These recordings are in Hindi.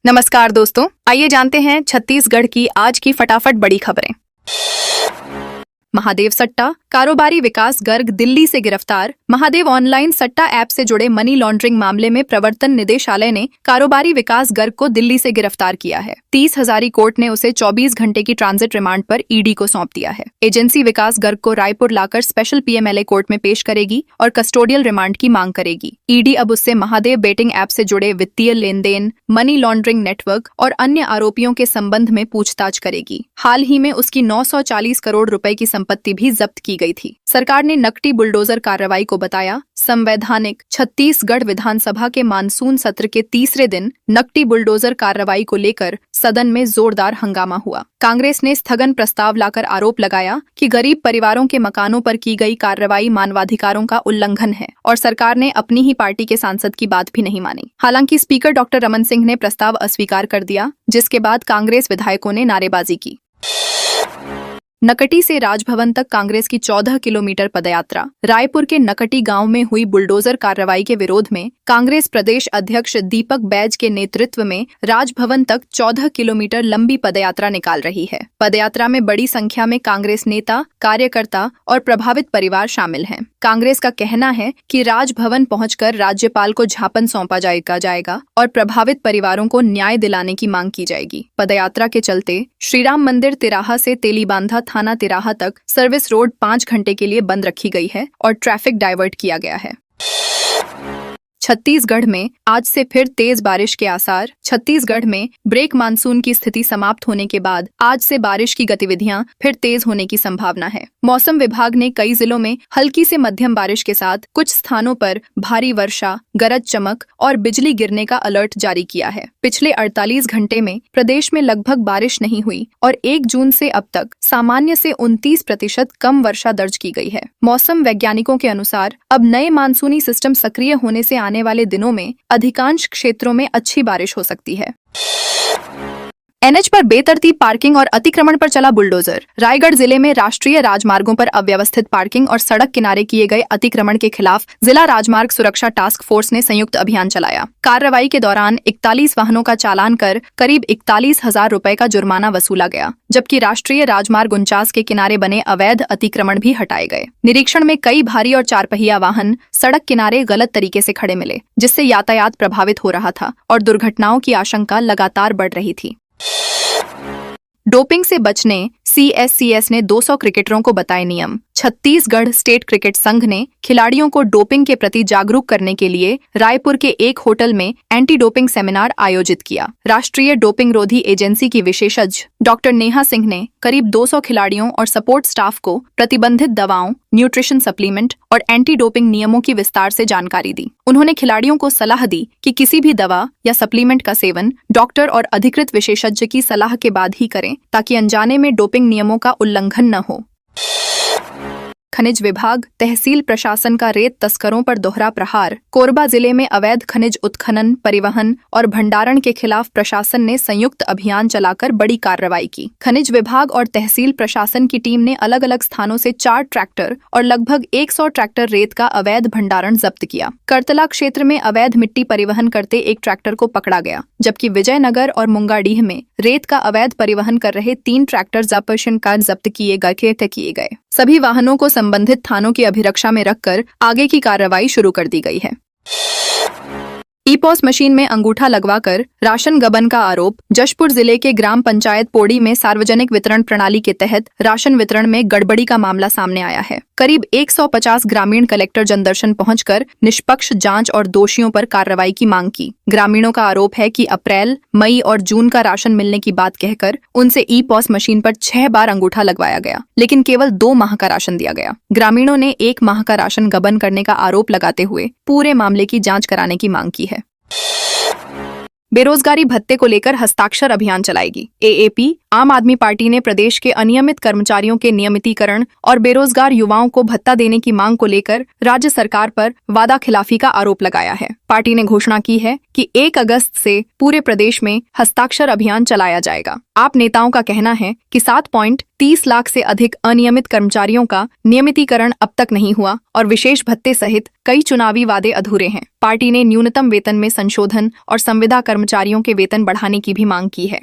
नमस्कार दोस्तों, आइए जानते हैं छत्तीसगढ़ की आज की फटाफट बड़ी खबरें। महादेव सट्टा, कारोबारी विकास गर्ग दिल्ली से गिरफ्तार। महादेव ऑनलाइन सट्टा ऐप से जुड़े मनी लॉन्ड्रिंग मामले में प्रवर्तन निदेशालय ने कारोबारी विकास गर्ग को दिल्ली से गिरफ्तार किया है। 30 हजारी कोर्ट ने उसे 24 घंटे की ट्रांजिट रिमांड पर ईडी को सौंप दिया है। एजेंसी विकास गर्ग को रायपुर लाकर स्पेशल पीएमएलए कोर्ट में पेश करेगी और कस्टोडियल रिमांड की मांग करेगी। ईडी अब उससे महादेव बेटिंग ऐप से जुड़े वित्तीय लेन देन, मनी लॉन्ड्रिंग नेटवर्क और अन्य आरोपियों के संबंध में पूछताछ करेगी। हाल ही में उसकी 940 करोड़ रुपए की संपत्ति भी जब्त की गई थी। सरकार ने नकटी बुलडोजर कार्रवाई को बताया संवैधानिक। छत्तीसगढ़ विधानसभा के मानसून सत्र के तीसरे दिन नकटी बुलडोजर कार्रवाई को लेकर सदन में जोरदार हंगामा हुआ। कांग्रेस ने स्थगन प्रस्ताव लाकर आरोप लगाया कि गरीब परिवारों के मकानों पर की गई कार्रवाई मानवाधिकारों का उल्लंघन है और सरकार ने अपनी ही पार्टी के सांसद की बात भी नहीं मानी। हालांकि स्पीकर डॉक्टर रमन सिंह ने प्रस्ताव अस्वीकार कर दिया, जिसके बाद कांग्रेस विधायकों ने नारेबाजी की। नकटी से राजभवन तक कांग्रेस की 14 किलोमीटर पदयात्रा। रायपुर के नकटी गांव में हुई बुलडोजर कार्रवाई के विरोध में कांग्रेस प्रदेश अध्यक्ष दीपक बैज के नेतृत्व में राजभवन तक 14 किलोमीटर लंबी पदयात्रा निकाल रही है। पदयात्रा में बड़ी संख्या में कांग्रेस नेता, कार्यकर्ता और प्रभावित परिवार शामिल हैं। कांग्रेस का कहना है कि राजभवन पहुंचकर राज्यपाल को ज्ञापन सौंपा जाएगा और प्रभावित परिवारों को न्याय दिलाने की मांग की जाएगी। पदयात्रा के चलते श्रीराम मंदिर तिराहा से तेलीबांधा थाना तिराहा तक सर्विस रोड 5 घंटे के लिए बंद रखी गई है और ट्रैफिक डाइवर्ट किया गया है। छत्तीसगढ़ में आज से फिर तेज बारिश के आसार। छत्तीसगढ़ में ब्रेक मानसून की स्थिति समाप्त होने के बाद आज से बारिश की गतिविधियां फिर तेज होने की संभावना है। मौसम विभाग ने कई जिलों में हल्की से मध्यम बारिश के साथ कुछ स्थानों पर भारी वर्षा, गरज चमक और बिजली गिरने का अलर्ट जारी किया है। पिछले 48 घंटे में प्रदेश में लगभग बारिश नहीं हुई और 1 जून से अब तक सामान्य से 29% कम वर्षा दर्ज की गई है। मौसम वैज्ञानिकों के अनुसार अब नए मानसूनी सिस्टम सक्रिय होने से आने वाले दिनों में अधिकांश क्षेत्रों में अच्छी बारिश हो सकती है। एनएच पर बेतरतीब पार्किंग और अतिक्रमण पर चला बुलडोजर। रायगढ़ जिले में राष्ट्रीय राजमार्गों पर अव्यवस्थित पार्किंग और सड़क किनारे किए गए अतिक्रमण के खिलाफ जिला राजमार्ग सुरक्षा टास्क फोर्स ने संयुक्त अभियान चलाया। कार्रवाई के दौरान 41 वाहनों का चालान कर करीब 41 हजार रुपए का जुर्माना वसूला गया, जबकि राष्ट्रीय राजमार्ग 49 के किनारे बने अवैध अतिक्रमण भी हटाए गए। निरीक्षण में कई भारी और 4 पहिया वाहन सड़क किनारे गलत तरीके से खड़े मिले, जिससे यातायात प्रभावित हो रहा था और दुर्घटनाओं की आशंका लगातार बढ़ रही थी। डोपिंग से बचने सीएससीएस ने 200 क्रिकेटरों को बताए नियम। छत्तीसगढ़ स्टेट क्रिकेट संघ ने खिलाड़ियों को डोपिंग के प्रति जागरूक करने के लिए रायपुर के एक होटल में एंटी डोपिंग सेमिनार आयोजित किया। राष्ट्रीय डोपिंग रोधी एजेंसी की विशेषज्ञ डॉक्टर नेहा सिंह ने करीब 200 खिलाड़ियों और सपोर्ट स्टाफ को प्रतिबंधित दवाओं, न्यूट्रिशन सप्लीमेंट और एंटी डोपिंग नियमों की विस्तार से जानकारी दी। उन्होंने खिलाड़ियों को सलाह दी कि किसी भी दवा या सप्लीमेंट का सेवन डॉक्टर और अधिकृत विशेषज्ञ की सलाह के बाद ही करें, ताकि अनजाने में डोपिंग नियमों का उल्लंघन न हो। खनिज विभाग, तहसील प्रशासन का रेत तस्करों पर दोहरा प्रहार। कोरबा जिले में अवैध खनिज उत्खनन, परिवहन और भंडारण के खिलाफ प्रशासन ने संयुक्त अभियान चलाकर बड़ी कार्रवाई की। खनिज विभाग और तहसील प्रशासन की टीम ने अलग अलग स्थानों से 4 ट्रैक्टर और लगभग 100 ट्रैक्टर रेत का अवैध भंडारण जब्त किया। करतला क्षेत्र में अवैध मिट्टी परिवहन करते एक ट्रैक्टर को पकड़ा गया, जबकि विजयनगर और मुंगाडीह में रेत का अवैध परिवहन कर रहे 3 ट्रैक्टर जब्त किए गए। सभी वाहनों को संबंधित थानों की अभिरक्षा में रखकर आगे की कार्रवाई शुरू कर दी गई है। ई-पॉस मशीन में अंगूठा लगवाकर राशन गबन का आरोप। जशपुर जिले के ग्राम पंचायत पोड़ी में सार्वजनिक वितरण प्रणाली के तहत राशन वितरण में गड़बड़ी का मामला सामने आया है। करीब 150 ग्रामीण कलेक्टर जनदर्शन पहुंचकर निष्पक्ष जांच और दोषियों पर कार्रवाई की मांग की। ग्रामीणों का आरोप है कि अप्रैल, मई और जून का राशन मिलने की बात कहकर उनसे ई-पॉस मशीन पर 6 बार अंगूठा लगवाया गया, लेकिन केवल 2 माह का राशन दिया गया। ग्रामीणों ने 1 माह का राशन गबन करने का आरोप लगाते हुए पूरे मामले की जांच कराने की मांग की है। बेरोजगारी भत्ते को लेकर हस्ताक्षर अभियान चलाएगी। एएपी आम आदमी पार्टी ने प्रदेश के अनियमित कर्मचारियों के नियमितीकरण और बेरोजगार युवाओं को भत्ता देने की मांग को लेकर राज्य सरकार पर वादा खिलाफी का आरोप लगाया है। पार्टी ने घोषणा की है कि 1 अगस्त से पूरे प्रदेश में हस्ताक्षर अभियान चलाया जाएगा। आप नेताओं का कहना है कि 7.30 लाख से अधिक अनियमित कर्मचारियों का नियमितीकरण अब तक नहीं हुआ और विशेष भत्ते सहित कई चुनावी वादे अधूरे हैं। पार्टी ने न्यूनतम वेतन में संशोधन और संविदा कर्मचारियों के वेतन बढ़ाने की भी मांग की है।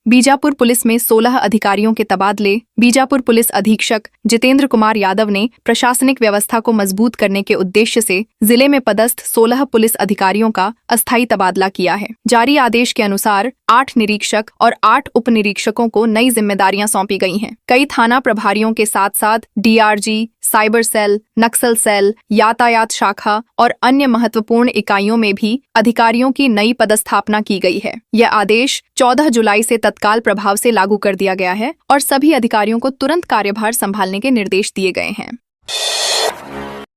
बीजापुर पुलिस में 16 अधिकारियों के तबादले। बीजापुर पुलिस अधीक्षक जितेंद्र कुमार यादव ने प्रशासनिक व्यवस्था को मजबूत करने के उद्देश्य से जिले में पदस्थ 16 पुलिस अधिकारियों का अस्थायी तबादला किया है। जारी आदेश के अनुसार 8 निरीक्षक और 8 उप निरीक्षकों को नई जिम्मेदारियां सौंपी गई हैं। कई थाना प्रभारियों के साथ साथ डीआरजी, साइबर सेल, नक्सल सेल, यातायात शाखा और अन्य महत्वपूर्ण इकाइयों में भी अधिकारियों की नई पदस्थापना की गई है। यह आदेश 14 जुलाई से तत्काल प्रभाव से लागू कर दिया गया है और सभी अधिकारियों को तुरंत कार्यभार संभालने के निर्देश दिए गए हैं।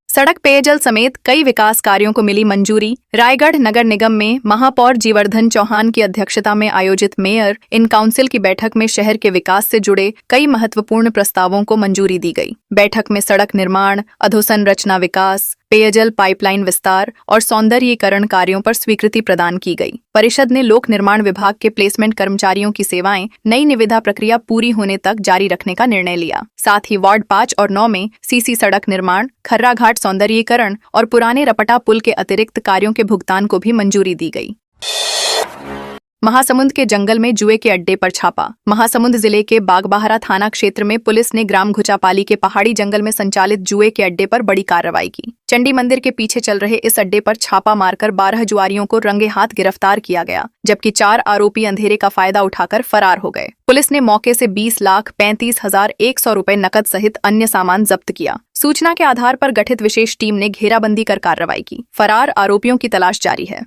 सड़क, पेयजल समेत कई विकास कार्यों को मिली मंजूरी। रायगढ़ नगर निगम में महापौर जीवर्धन चौहान की अध्यक्षता में आयोजित मेयर इन काउंसिल की बैठक में शहर के विकास से जुड़े कई महत्वपूर्ण प्रस्तावों को मंजूरी दी गई। बैठक में सड़क निर्माण, अधोसंरचना विकास, पेयजल पाइपलाइन विस्तार और सौंदर्यीकरण कार्यों पर स्वीकृति प्रदान की गई। परिषद ने लोक निर्माण विभाग के प्लेसमेंट कर्मचारियों की सेवाएं नई निविदा प्रक्रिया पूरी होने तक जारी रखने का निर्णय लिया। साथ ही वार्ड 5 और 9 में सीसी सड़क निर्माण, खर्रा घाट सौंदर्यीकरण और पुराने रपटा पुल के अतिरिक्त कार्यों के भुगतान को भी मंजूरी दी गई। महासमुंद के जंगल में जुए के अड्डे पर छापा। महासमुंद जिले के बागबाहरा थाना क्षेत्र में पुलिस ने ग्राम घुचापाली के पहाड़ी जंगल में संचालित जुए के अड्डे पर बड़ी कार्रवाई की। चंडी मंदिर के पीछे चल रहे इस अड्डे पर छापा मारकर 12 जुआरियों को रंगे हाथ गिरफ्तार किया गया, जबकि 4 आरोपी अंधेरे का फायदा उठाकर फरार हो गए। पुलिस ने मौके से 20,35,100 रुपए नकद सहित अन्य सामान जब्त किया। सूचना के आधार पर गठित विशेष टीम ने घेराबंदी कर कार्रवाई की। फरार आरोपियों की तलाश जारी है।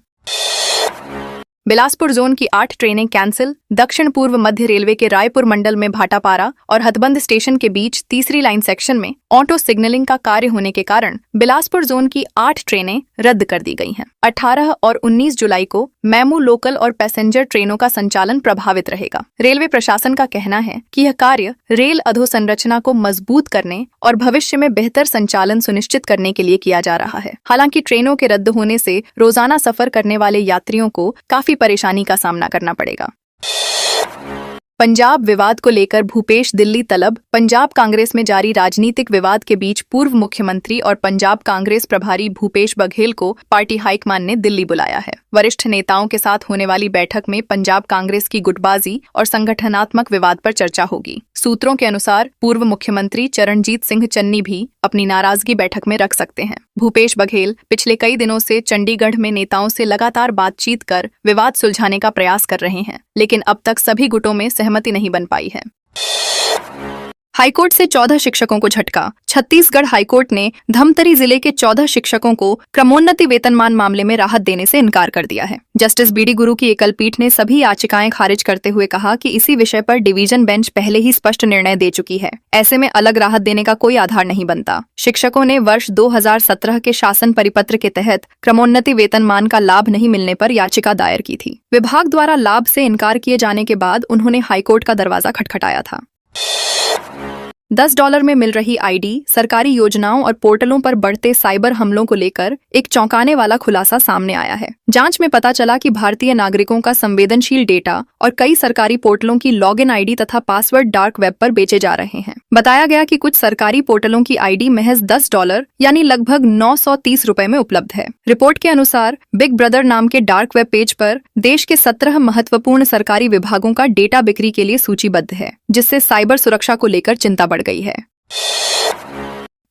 बिलासपुर जोन की 8 ट्रेनें कैंसिल। दक्षिण पूर्व मध्य रेलवे के रायपुर मंडल में भाटापारा और हथबंद स्टेशन के बीच तीसरी लाइन सेक्शन में ऑटो सिग्नलिंग का कार्य होने के कारण बिलासपुर जोन की 8 ट्रेनें रद्द कर दी गई हैं। 18 और 19 जुलाई को मेमू, लोकल और पैसेंजर ट्रेनों का संचालन प्रभावित रहेगा। रेलवे प्रशासन का कहना है कि यह कार्य रेल अधोसंरचना को मजबूत करने और भविष्य में बेहतर संचालन सुनिश्चित करने के लिए किया जा रहा है। हालांकि ट्रेनों के रद्द होने से रोजाना सफर करने वाले यात्रियों को काफी परेशानी का सामना करना पड़ेगा। पंजाब विवाद को लेकर भूपेश दिल्ली तलब। पंजाब कांग्रेस में जारी राजनीतिक विवाद के बीच पूर्व मुख्यमंत्री और पंजाब कांग्रेस प्रभारी भूपेश बघेल को पार्टी हाईकमान ने दिल्ली बुलाया है। वरिष्ठ नेताओं के साथ होने वाली बैठक में पंजाब कांग्रेस की गुटबाजी और संगठनात्मक विवाद पर चर्चा होगी। सूत्रों के अनुसार पूर्व मुख्यमंत्री चरणजीत सिंह चन्नी भी अपनी नाराजगी बैठक में रख सकते हैं। भूपेश बघेल पिछले कई दिनों से चंडीगढ़ में नेताओं से लगातार बातचीत कर विवाद सुलझाने का प्रयास कर रहे हैं, लेकिन अब तक सभी गुटों में सहमति नहीं बन पाई है। हाईकोर्ट से 14 शिक्षकों को झटका। छत्तीसगढ़ हाईकोर्ट ने धमतरी जिले के 14 शिक्षकों को क्रमोन्नति वेतनमान मामले में राहत देने से इनकार कर दिया है। जस्टिस बीडी गुरु की एकल पीठ ने सभी याचिकाएं खारिज करते हुए कहा कि इसी विषय पर डिवीजन बेंच पहले ही स्पष्ट निर्णय दे चुकी है। ऐसे में अलग राहत देने का कोई आधार नहीं बनता। शिक्षकों ने वर्ष 2017 के शासन परिपत्र के तहत क्रमोन्नति वेतनमान का लाभ नहीं मिलने पर याचिका दायर की थी। विभाग द्वारा लाभ से इनकार किए जाने के बाद उन्होंने हाईकोर्ट का दरवाजा खटखटाया था। $10 में मिल रही आईडी, सरकारी योजनाओं और पोर्टलों पर बढ़ते साइबर हमलों को लेकर एक चौंकाने वाला खुलासा सामने आया है। जांच में पता चला कि भारतीय नागरिकों का संवेदनशील डेटा और कई सरकारी पोर्टलों की लॉगिन आईडी तथा पासवर्ड डार्क वेब पर बेचे जा रहे हैं। बताया गया कि कुछ सरकारी पोर्टलों की आईडी महज $10 यानी लगभग 930 रुपए में उपलब्ध है। रिपोर्ट के अनुसार बिग ब्रदर नाम के डार्क वेब पेज पर देश के 17 महत्वपूर्ण सरकारी विभागों का डेटा बिक्री के लिए सूचीबद्ध है, जिससे साइबर सुरक्षा को लेकर चिंता बढ़ गई है।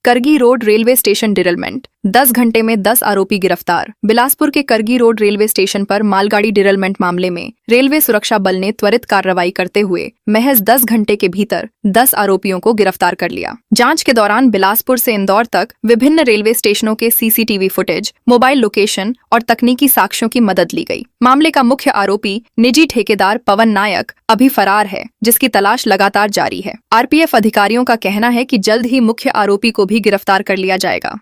करगी रोड रेलवे स्टेशन डिरेलमेंट। 10 घंटे में 10 आरोपी गिरफ्तार। बिलासपुर के करगी रोड रेलवे स्टेशन पर मालगाड़ी डिरेलमेंट मामले में रेलवे सुरक्षा बल ने त्वरित कार्रवाई करते हुए महज 10 घंटे के भीतर 10 आरोपियों को गिरफ्तार कर लिया। जांच के दौरान बिलासपुर से इंदौर तक विभिन्न रेलवे स्टेशनों के सीसीटीवी फुटेज, मोबाइल लोकेशन और तकनीकी साक्ष्यों की मदद ली गई। मामले का मुख्य आरोपी निजी ठेकेदार पवन नायक अभी फरार है, जिसकी तलाश लगातार जारी है। आरपीएफ अधिकारियों का कहना है कि जल्द ही मुख्य आरोपी को भी गिरफ्तार कर लिया जाएगा।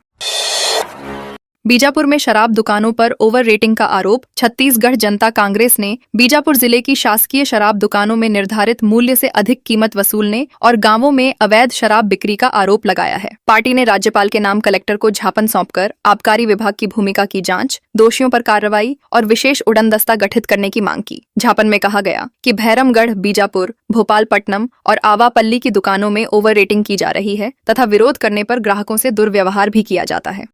बीजापुर में शराब दुकानों पर ओवर रेटिंग का आरोप। छत्तीसगढ़ जनता कांग्रेस ने बीजापुर जिले की शासकीय शराब दुकानों में निर्धारित मूल्य से अधिक कीमत वसूलने और गांवों में अवैध शराब बिक्री का आरोप लगाया है। पार्टी ने राज्यपाल के नाम कलेक्टर को ज्ञापन सौंपकर आबकारी विभाग की भूमिका की जांच, दोषियों पर कार्रवाई और विशेष उड़न दस्ता गठित करने की मांग की। ज्ञापन में कहा गया कि भैरमगढ़, बीजापुर, भोपालपट्टनम और आवापल्ली की दुकानों में ओवर रेटिंग की जा रही है तथा विरोध करने पर ग्राहकों से दुर्व्यवहार भी किया जाता है।